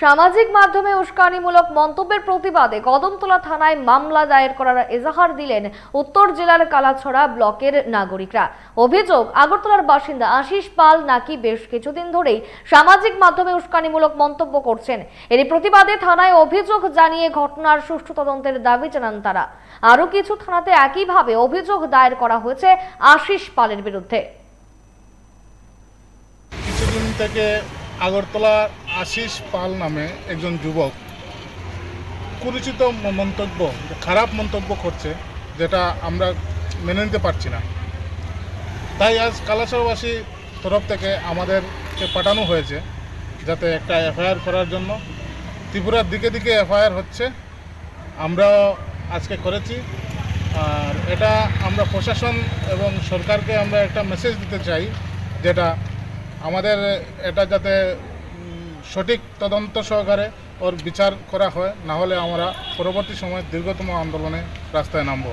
সামাজিক মাধ্যমে উস্কানিমূলক মন্তব্যের প্রতিবাদে কদমতলা থানায় মামলা দায়ের করার এজাহার দিলেন উত্তর জেলার কালাছড়া ব্লকের নাগরিকরা। অভিযোগ, আগরতলার বাসিন্দা আশিস পাল নাকি বেশ কিছুদিন ধরেই সামাজিক মাধ্যমে উস্কানিমূলক মন্তব্য করছেন। এর প্রতিবাদে থানায় অভিযোগ জানিয়ে ঘটনার সুষ্ঠু তদন্তের দাবি জানান তারা। আরও কিছু থানাতে একইভাবে অভিযোগ দায়ের করা হয়েছে আশিস পালের বিরুদ্ধে। কিছুদিন থেকে আগরতলা আশিস পাল নামে একজন যুবক কুরুচিত মন্তব্য, খারাপ মন্তব্য করছে, যেটা আমরা মেনে নিতে পারছি না। তাই আজ কালাছড়াবাসী তরফ থেকে আমাদেরকে পাঠানো হয়েছে যাতে একটা এফআইআর করার জন্য। ত্রিপুরার দিকে দিকে এফআইআর হচ্ছে, আমরাও আজকে করেছি। আর এটা আমরা প্রশাসন এবং সরকারকে আমরা একটা মেসেজ দিতে চাই, যেটা আমাদের এটা যাতে সঠিক তদন্ত সহকারে ওর বিচার করা হয়, না হলে আমরা পরবর্তী সময় দীর্ঘতম আন্দোলনে রাস্তায় নামবো।